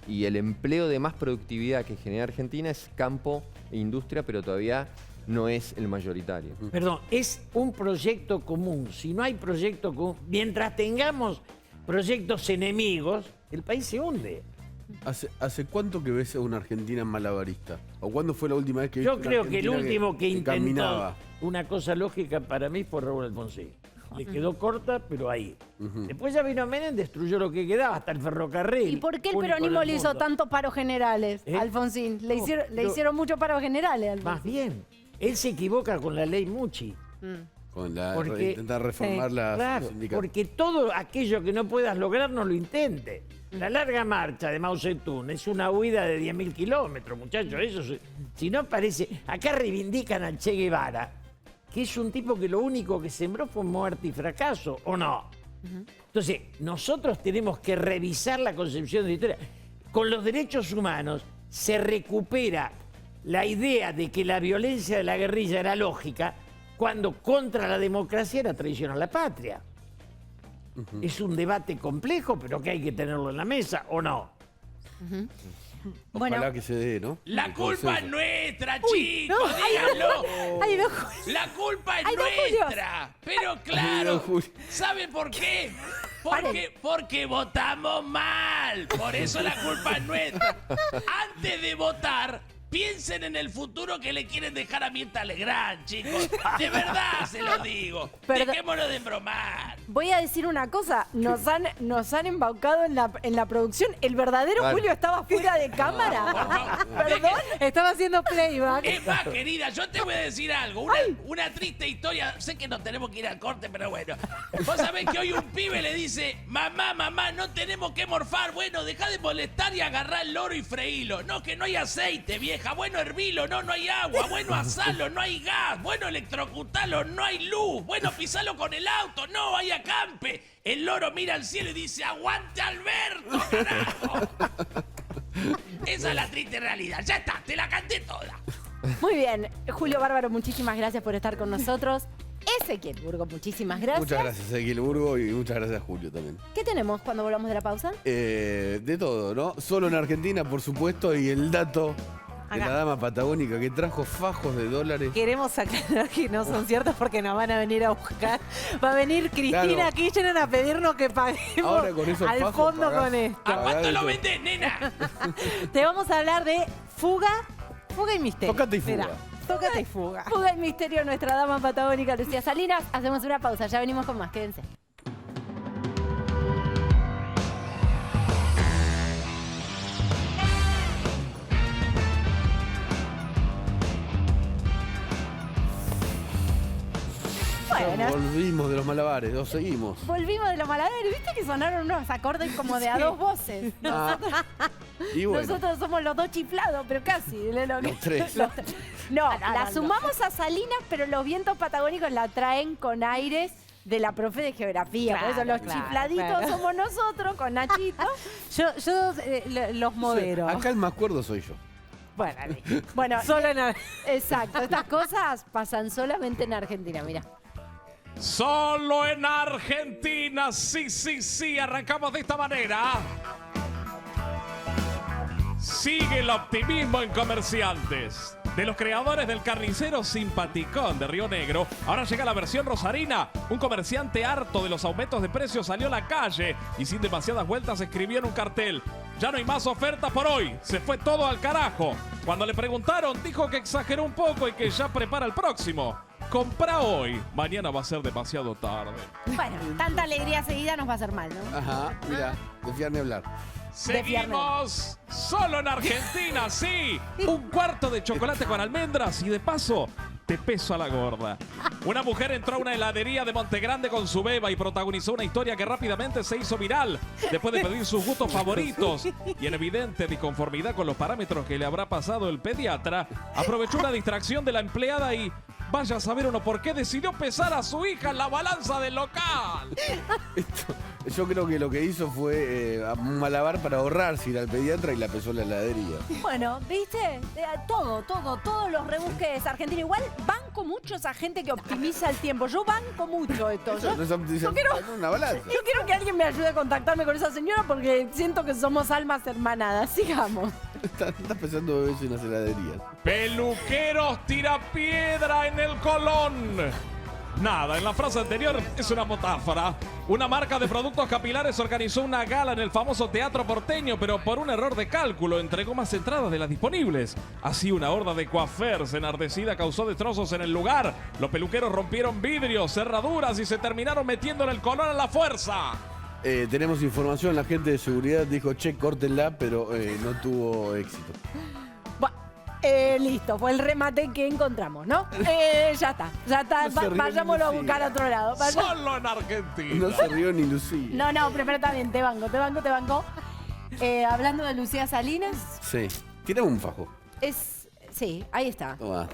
Y el empleo de más productividad que genera Argentina es campo e industria, pero todavía no es el mayoritario. Perdón, es un proyecto común. Si no hay proyecto común, mientras tengamos proyectos enemigos, el país se hunde. ¿Hace cuánto que ves a una Argentina malabarista? ¿O cuándo fue la última vez que viste Yo una creo que el Argentina último que intentó caminaba? una cosa lógica para mí fue Raúl Alfonsín. Le quedó corta, pero ahí. Después ya vino Menem, destruyó lo que quedaba, hasta el ferrocarril. ¿Y por qué el único peronismo del le hizo mundo. tantos paros generales, ¿Eh? Alfonsín? Le No, le pero- hicieron muchos paros generales, Alfonsín. Más bien, él se equivoca con la ley Muchi. Con Porque- intentar reformar las Claro, sindicatos. porque todo aquello que no puedas lograr no lo intentes. La larga marcha de Mao Zedong es una huida de 10.000 kilómetros, muchachos. Si no parece... Acá reivindican al Che Guevara, que es un tipo que lo único que sembró fue muerte y fracaso, ¿o no? Entonces, nosotros tenemos que revisar la concepción de la historia. Con los derechos humanos se recupera la idea de que la violencia de la guerrilla era lógica, cuando contra la democracia era traición a la patria. Es un debate complejo, pero que hay que tenerlo en la mesa, ¿o no? Ojalá Bueno. que se dé, ¿no? La El culpa es consenso. nuestra, chicos, díganlo. Ay, no, Julio. La culpa es Ay, don Julio. nuestra. Pero Ay, don claro, Julio. ¿sabe por qué? Porque votamos mal. Por eso la culpa es nuestra. Antes de votar, piensen en el futuro que le quieren dejar a Mirta Legrand, chicos. De verdad se lo digo. Perdón. Dejémonos de embromar. Voy a decir una cosa, nos han embaucado en la producción. El verdadero Claro. Julio estaba fuera de Por cámara. favor. Perdón. Estaba haciendo playback. Es más, querida, yo te voy a decir algo. Una triste historia. Sé que no tenemos que ir al corte, pero bueno. Vos sabés que hoy un pibe le dice: mamá, no tenemos que morfar. Bueno, deja de molestar y agarrá el loro y freílo. No, que no hay aceite, vieja. Bueno, hervilo. No hay agua. Bueno, asalo. No hay gas. Bueno, electrocutalo. No hay luz. Bueno, pisalo con el auto. No, hay acampe. El loro mira al cielo y dice: ¡aguante, Alberto, carajo! Esa es la triste realidad. Ya está, te la canté toda. Muy bien, Julio Bárbaro, muchísimas gracias por estar con nosotros. Ezequiel Burgo, muchísimas gracias. Muchas gracias, Ezequiel Burgo, y muchas gracias, Julio, también. ¿Qué tenemos cuando volvamos de la pausa? De todo, ¿no? Solo en Argentina, por supuesto, y el dato de la dama patagónica que trajo fajos de dólares. Queremos aclarar que no son ciertos porque nos van a venir a buscar. Va a venir Cristina Claro. Kirchner a pedirnos que paguemos Ahora con esos al fajos fondo pagás. con esto. ¿A cuánto lo Eso. vendés, nena? Te vamos a hablar de fuga y misterio. Tócate y fuga. Mirá, tócate y fuga. Fuga el misterio, nuestra dama patagónica Lucía Salinas. Hacemos una pausa, ya venimos con más, quédense. Bueno, Volvimos de los malabares, los seguimos. volvimos de los malabares. ¿Viste que sonaron unos acordes como de a dos voces? Ah, y bueno, Nosotros somos los dos chiflados, pero casi. los tres. No, la sumamos a Salinas, pero los vientos patagónicos la traen con aires de la profe de geografía. Por eso Claro, los claro, chifladitos claro. somos nosotros con Nachito. Yo los modero. Acá el más cuerdo soy yo. Bueno, Bueno, solo en exacto. Estas cosas pasan solamente en Argentina, mira. Solo en Argentina. Sí. Arrancamos de esta manera. Sigue el optimismo en Comerciantes. De los creadores del carnicero simpaticón de Río Negro, ahora llega la versión rosarina. Un comerciante harto de los aumentos de precios salió a la calle y sin demasiadas vueltas escribió en un cartel: ya no hay más ofertas por hoy, se fue todo al carajo. Cuando le preguntaron, dijo que exageró un poco y que ya prepara el próximo. Comprá hoy, mañana va a ser demasiado tarde. Bueno, tanta alegría seguida nos va a hacer mal, ¿no? Ajá, mira, de fiar ni hablar. Seguimos solo en Argentina, sí. Un cuarto de chocolate con almendras y de paso te peso a la gorda. Una mujer entró a una heladería de Montegrande con su beba y protagonizó una historia que rápidamente se hizo viral después de pedir sus gustos favoritos. Y en evidente disconformidad con los parámetros que le habrá pasado el pediatra, aprovechó una distracción de la empleada y vaya a saber uno por qué decidió pesar a su hija en la balanza del local. Yo creo que lo que hizo fue un malabar para ahorrarse ir al pediatra y la pesó en la heladería. Bueno, ¿viste? Todos los rebusques argentinos. Igual banco mucho esa gente que optimiza el tiempo. Yo banco mucho esto. Yo quiero una balanza. que alguien me ayude a contactarme con esa señora porque siento que somos almas hermanadas. Sigamos. Estás pesando bebés en las heladerías. Peluqueros tira piedra en el Colón. Nada, en la frase anterior es una metáfora. Una marca de productos capilares organizó una gala en el famoso Teatro Porteño, pero por un error de cálculo entregó más entradas de las disponibles. Así una horda de coafers enardecida causó destrozos en el lugar. Los peluqueros rompieron vidrios, cerraduras y se terminaron metiendo en el Colón a la fuerza. Tenemos información, la gente de seguridad dijo, che, córtenla, pero no tuvo éxito. Listo, fue el remate que encontramos, ¿no? Ya está. No se rió Vayámoslo ni a buscar a otro lado. Solo en Argentina. No se rió ni Lucía. No, pero está bien, te banco. Hablando de Lucía Salinas, Sí. Tirame un fajo. sí, ahí está. Toma.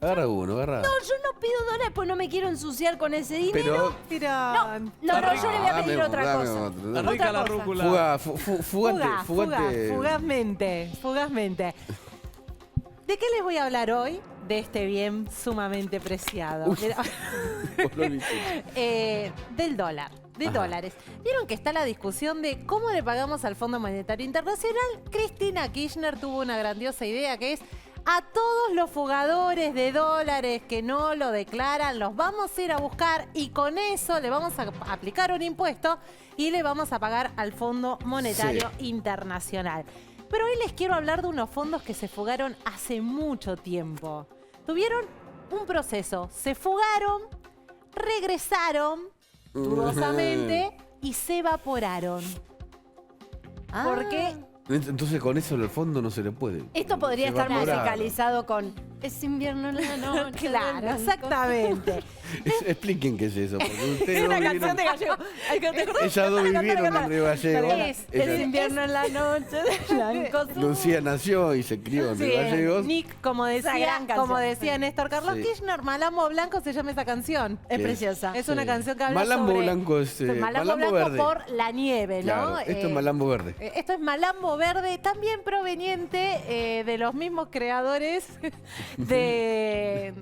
Agarra uno, agarra. No, yo no pido dólares, pues no me quiero ensuciar con ese dinero. Pero No, yo le voy a pedir otra cosa. Dame Rica la cosa. rúcula. Fugazmente. ¿De qué les voy a hablar hoy? De este bien sumamente preciado. Uy. Mira. Del dólar. De Ajá. dólares. ¿Vieron que está la discusión de cómo le pagamos al Fondo Monetario Internacional? Cristina Kirchner tuvo una grandiosa idea que es: a todos los fugadores de dólares que no lo declaran, los vamos a ir a buscar y con eso le vamos a aplicar un impuesto y le vamos a pagar al Fondo Monetario Internacional. Pero hoy les quiero hablar de unos fondos que se fugaron hace mucho tiempo. Tuvieron un proceso, se fugaron, regresaron dudosamente y se evaporaron. ¿Por qué? Entonces con eso el fondo no se le puede. Esto podría Se estar evaporaron. musicalizado con Es invierno en la noche. Claro, exactamente. Expliquen qué es eso. Porque ustedes Es no una vivieron- canción de Gallego. Ellas dos vivieron en Río Gallegos. Es Ella- invierno en la noche de blanco azul. Lucía nació y se crió en Río Gallegos. Nick, como Esa decía, gran canción. como decía Néstor Carlos Sí. Kirchner, Malambo Blanco se llama esa canción. Es Sí. preciosa. Es una Sí. canción que habla Malambo sobre... Blanco es, Malambo Malambo Blanco verde. por la nieve, ¿no? Claro, esto es Malambo verde. Esto es Malambo Verde, también proveniente de los mismos creadores de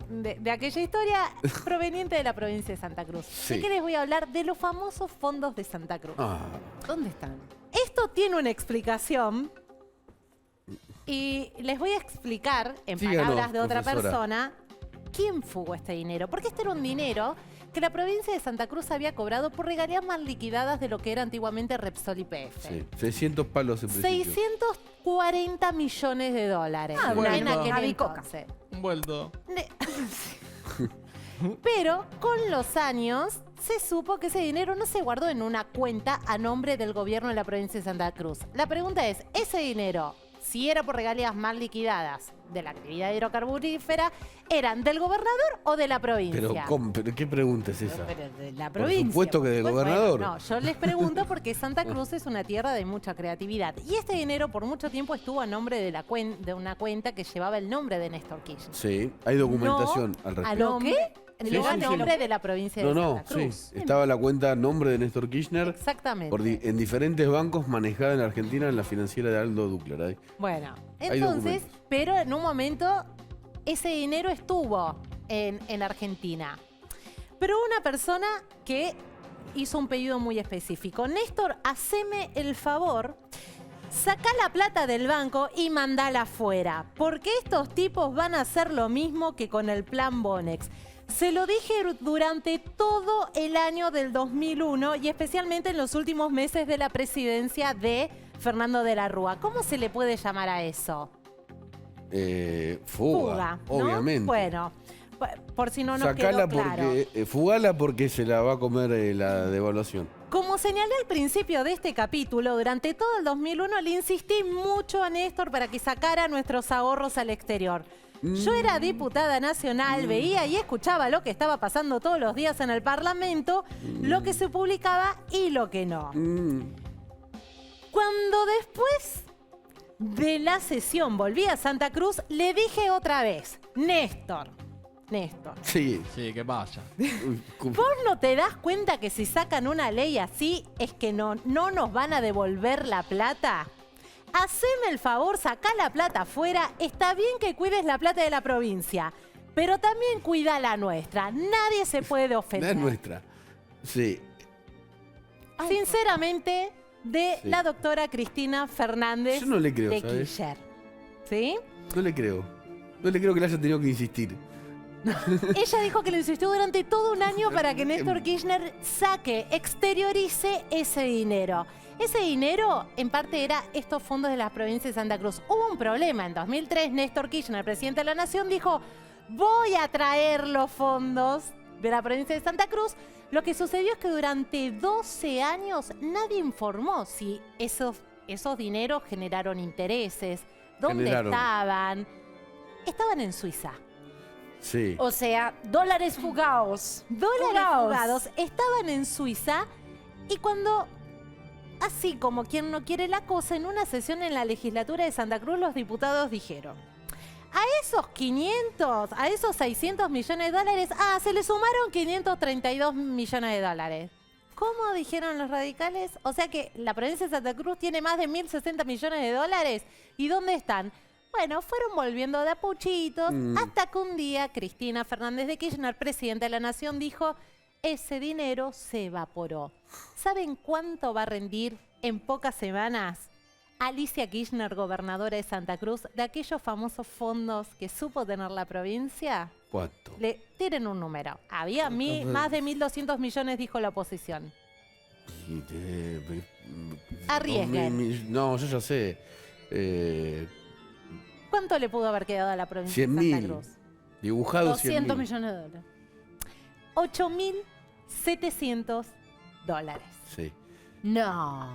aquella historia, proveniente de la provincia de Santa Cruz. Sí. ¿De qué les voy a hablar? De los famosos fondos de Santa Cruz. Ah, ¿Dónde están? Esto tiene una explicación y les voy a explicar, en Díganos, palabras de otra profesora. persona, quién fugó este dinero. Porque este era un dinero que la provincia de Santa Cruz había cobrado por regalías mal liquidadas de lo que era antiguamente Repsol y PF. sí. 600 palos en principio. 640 millones de dólares. Ah, bueno. En aquel Una bicoca. entonces. Vuelto. Pero con los años se supo que ese dinero no se guardó en una cuenta a nombre del gobierno de la provincia de Santa Cruz. La pregunta es, ¿ese dinero, si era por regalías mal liquidadas de la actividad hidrocarburífera, eran del gobernador o de la provincia? Pero, ¿cómo? ¿Pero qué pregunta es esa? Pero de la Por provincia. supuesto que del Bueno, gobernador. no, yo les pregunto porque Santa Cruz es una tierra de mucha creatividad. Y este dinero por mucho tiempo estuvo a nombre de, de una cuenta que llevaba el nombre de Néstor Kirchner. Sí, hay documentación No, al ¿a respecto. lo qué? Sí, Lleva sí, sí. nombre de la provincia No, de no, Santa sí. Cruz. Estaba la cuenta a nombre de Néstor Kirchner Exactamente. en diferentes bancos manejada en Argentina en la financiera de Aldo Ducler. Ahí. Bueno, Hay entonces, documentos. pero en un momento ese dinero estuvo en Argentina. pero una persona que hizo un pedido muy específico. Néstor, haceme el favor, sacá la plata del banco y mandala afuera, porque estos tipos van a hacer lo mismo que con el plan Bonex. Se lo dije durante todo el año del 2001 y especialmente en los últimos meses de la presidencia de Fernando de la Rúa. ¿Cómo se le puede llamar a eso? Fuga, ¿no? obviamente. Bueno, por si no nos Sacala quedó claro. porque, fugala porque se la va a comer la devaluación. Como señalé al principio de este capítulo, durante todo el 2001 le insistí mucho a Néstor para que sacara nuestros ahorros al exterior. Yo era diputada nacional, veía y escuchaba lo que estaba pasando todos los días en el Parlamento, lo que se publicaba y lo que no. Cuando después de la sesión volví a Santa Cruz, le dije otra vez, Néstor, Sí. Sí, ¿qué pasa? ¿vos no te das cuenta que si sacan una ley así es que no nos van a devolver la plata? Haceme el favor, sacá la plata afuera. Está bien que cuides la plata de la provincia, pero también cuida la nuestra. Nadie se puede La ofender. nuestra. Sí. Sinceramente, de Sí. la doctora Cristina Fernández Yo no le creo, de ¿sabes? Kirchner. ¿Sí? No le creo. No le creo que le haya tenido que insistir. Ella dijo que lo insistió durante todo un año para que Néstor Kirchner saque, exteriorice ese dinero. Ese dinero, en parte, era estos fondos de las provincias de Santa Cruz. Hubo un problema. En 2003, Néstor Kirchner, presidente de la Nación, dijo, voy a traer los fondos de la provincia de Santa Cruz. Lo que sucedió es que durante 12 años nadie informó si esos dineros generaron intereses, dónde estaban. Estaban en Suiza. Sí. O sea, dólares fugados. Dólares fugados estaban en Suiza y cuando, así como quien no quiere la cosa, en una sesión en la legislatura de Santa Cruz los diputados dijeron, a esos 500, a esos 600 millones de dólares, se le sumaron 532 millones de dólares. ¿Cómo dijeron los radicales? O sea que la provincia de Santa Cruz tiene más de 1.060 millones de dólares. ¿Y dónde están? Bueno, fueron volviendo de a pochitos hasta que un día Cristina Fernández de Kirchner, presidenta de la Nación, dijo, ese dinero se evaporó. ¿Saben cuánto va a rendir en pocas semanas Alicia Kirchner, gobernadora de Santa Cruz, de aquellos famosos fondos que supo tener la provincia? ¿Cuánto? Le tiren un número. Había más de 1.200 millones, dijo la oposición. Arriesguen. No, yo ya sé. ¿Cuánto le pudo haber quedado a la provincia de Santa 100.000. Cruz? Dibujado 200 100.000. millones de dólares. 8.700 dólares. Sí. No.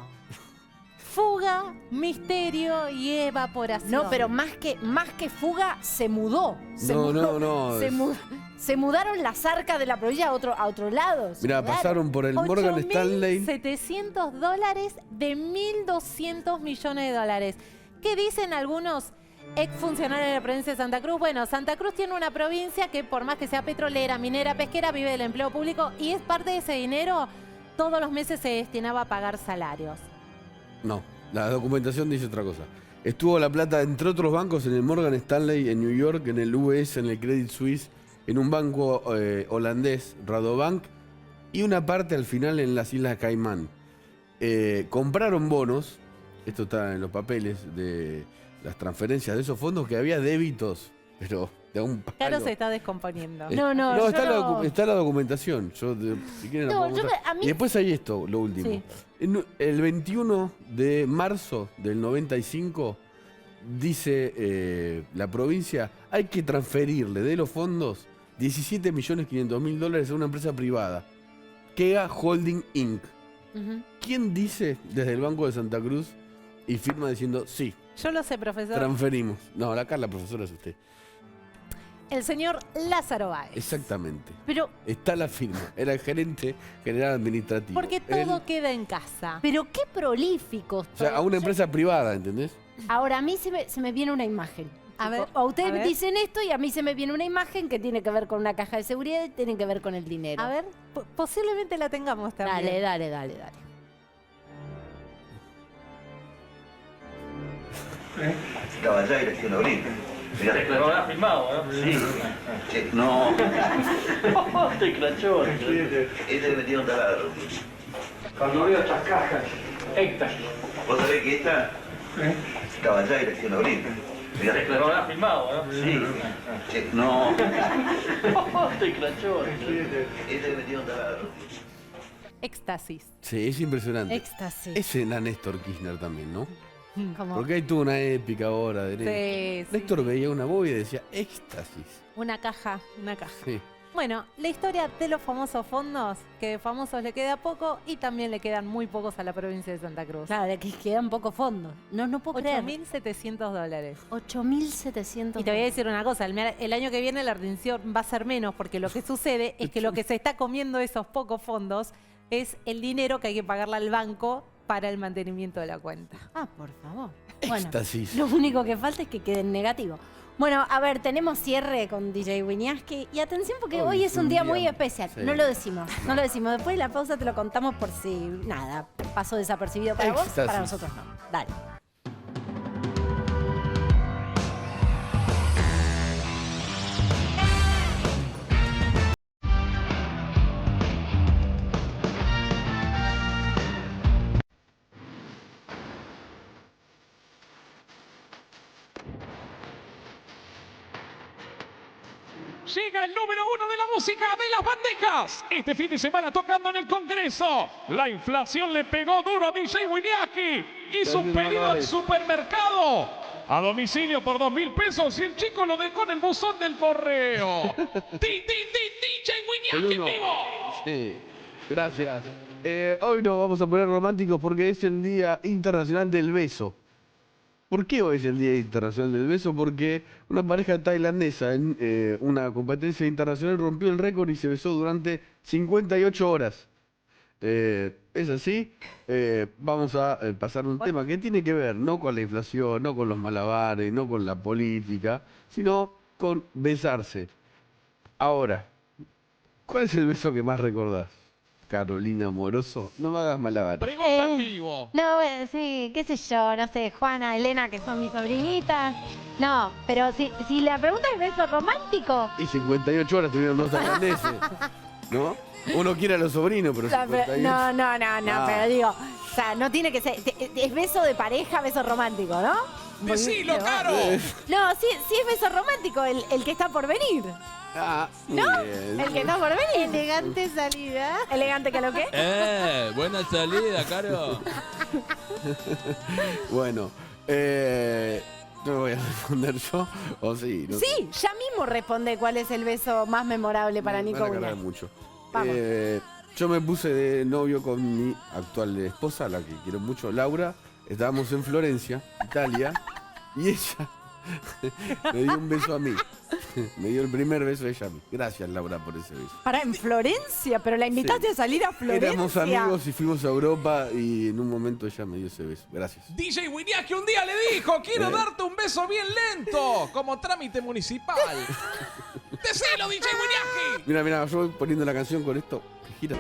Fuga, misterio y evaporación. No, pero más que fuga, se mudó. No. Se mudaron las arcas de la provincia a otro lado. Mirá, pasaron por el Morgan Stanley. 8.700 dólares de 1.200 millones de dólares. ¿Qué dicen algunos exfuncionarios de la provincia de Santa Cruz? Bueno, Santa Cruz tiene una provincia que por más que sea petrolera, minera, pesquera, vive del empleo público y es parte de ese dinero, todos los meses se destinaba a pagar salarios. No, la documentación dice otra cosa. Estuvo la plata, entre otros bancos, en el Morgan Stanley en New York, en el UBS, en el Credit Suisse, en un banco holandés, Rabobank, y una parte al final en las Islas Caimán. Compraron bonos, esto está en los papeles de las transferencias de esos fondos, que había débitos, pero de un palo. Claro, se está descomponiendo. No, está la documentación. Si quieren, la puedo mostrar. a mí- Y después hay esto, lo último. Sí. El 21 de marzo del 95, dice la provincia, hay que transferirle de los fondos 17.500.000 dólares a una empresa privada, Kea Holding Inc. ¿Quién dice desde el Banco de Santa Cruz y firma diciendo, sí, Yo lo sé, profesor. transferimos? No, acá la profesora es usted. El señor Lázaro Báez. Exactamente. Pero Está la firma. Era el gerente general administrativo. Porque todo Él, queda en casa. qué prolíficos. o sea, a una empresa privada, ¿entendés? Ahora, a mí se me viene una imagen. A ver, A ustedes a ver. dicen esto y a mí se me viene una imagen que tiene que ver con una caja de seguridad y tiene que ver con el dinero. A ver, posiblemente la tengamos también. Dale. Caballero, que lo grita. Lo había filmado, ¿no? Sí. Sí. No. Te crachó. Este le metió un taladro. Cuando veo estas cajas, éxtasis. ¿Vos sabés que esta estaba allá y le hacía una brita? Lo había filmado, ¿no? Sí. Sí. No. Te crachó. Este le metió un taladro. Éxtasis. Sí, es impresionante. Éxtasis. Ese era Néstor Kirchner también, ¿no? Como Porque hay toda una épica ahora de Sí, sí. Néstor veía una bobia y decía éxtasis. Una caja, una caja. Sí. Bueno, la historia de los famosos fondos, que de famosos le queda poco y también le quedan muy pocos a la provincia de Santa Cruz. Claro, de que quedan pocos fondos. No puedo creer. $8.700. 8.700. Y te voy a decir una cosa, el año que viene la retención va a ser menos porque lo que sucede es que lo que se está comiendo esos pocos fondos es el dinero que hay que pagarle al banco para el mantenimiento de la cuenta. Ah, por favor. Bueno, Éxtasis. lo único que falta es que quede en negativo. Bueno, a ver, tenemos cierre con DJ Winiarski. Y atención porque hoy es un día muy especial. Sí. No lo decimos. Después de la pausa te lo contamos por si, nada, pasó desapercibido para vos, Éxtasis. para nosotros no. Dale. Llega el número 1 de la música de las bandejas. Este fin de semana tocando en el Congreso. La inflación le pegó duro a DJ Winiarski. Hizo un pedido al supermercado. A domicilio por 2.000 pesos y el chico lo dejó en el buzón del correo. DJ Winiarski en vivo. Sí, gracias. Hoy nos vamos a poner románticos porque es el Día Internacional del Beso. ¿Por qué hoy es el Día Internacional del Beso? Porque una pareja tailandesa en una competencia internacional rompió el récord y se besó durante 58 horas. Es así. Vamos a pasar un tema que tiene que ver no con la inflación, no con los malabares, no con la política, sino con besarse. Ahora, ¿cuál es el beso que más recordás? Carolina Moroso, no me hagas malabares. Pregunta en vivo. No, sí, qué sé yo, no sé, Juana, Elena, que son mis sobrinitas. No, pero si la pregunta es beso romántico, Y 58 horas tuvieron dos tailandeses, ¿no? Uno quiere a los sobrinos, pero O sea, pero- 58. no, Ah. pero digo, o sea, no tiene que ser, es beso de pareja, beso romántico, ¿no? Decilo, Caro. No, sí es beso romántico, el que está por venir. Ah, muy ¿No? bien. El que está por venir. Elegante salida. Elegante que lo que. Buena salida, Caro. Bueno, no voy a responder yo, o sí. No sé. Sí, ya mismo responde cuál es el beso más memorable para Me Nico van a cargar Winiarski. mucho. Vamos. Yo me puse de novio con mi actual esposa, la que quiero mucho, Laura. Estábamos en Florencia, Italia, y ella me dio un beso a mí. Me dio el primer beso ella a mí. Gracias, Laura, por ese beso. Para en Florencia, pero la invitaste Sí. a salir a Florencia. Éramos amigos y fuimos a Europa y en un momento ella me dio ese beso. Gracias. DJ Winiarski un día le dijo, quiero darte un beso bien lento, como trámite municipal. Decilo, DJ Winiarski. Mira, yo voy poniendo la canción con esto. Gira.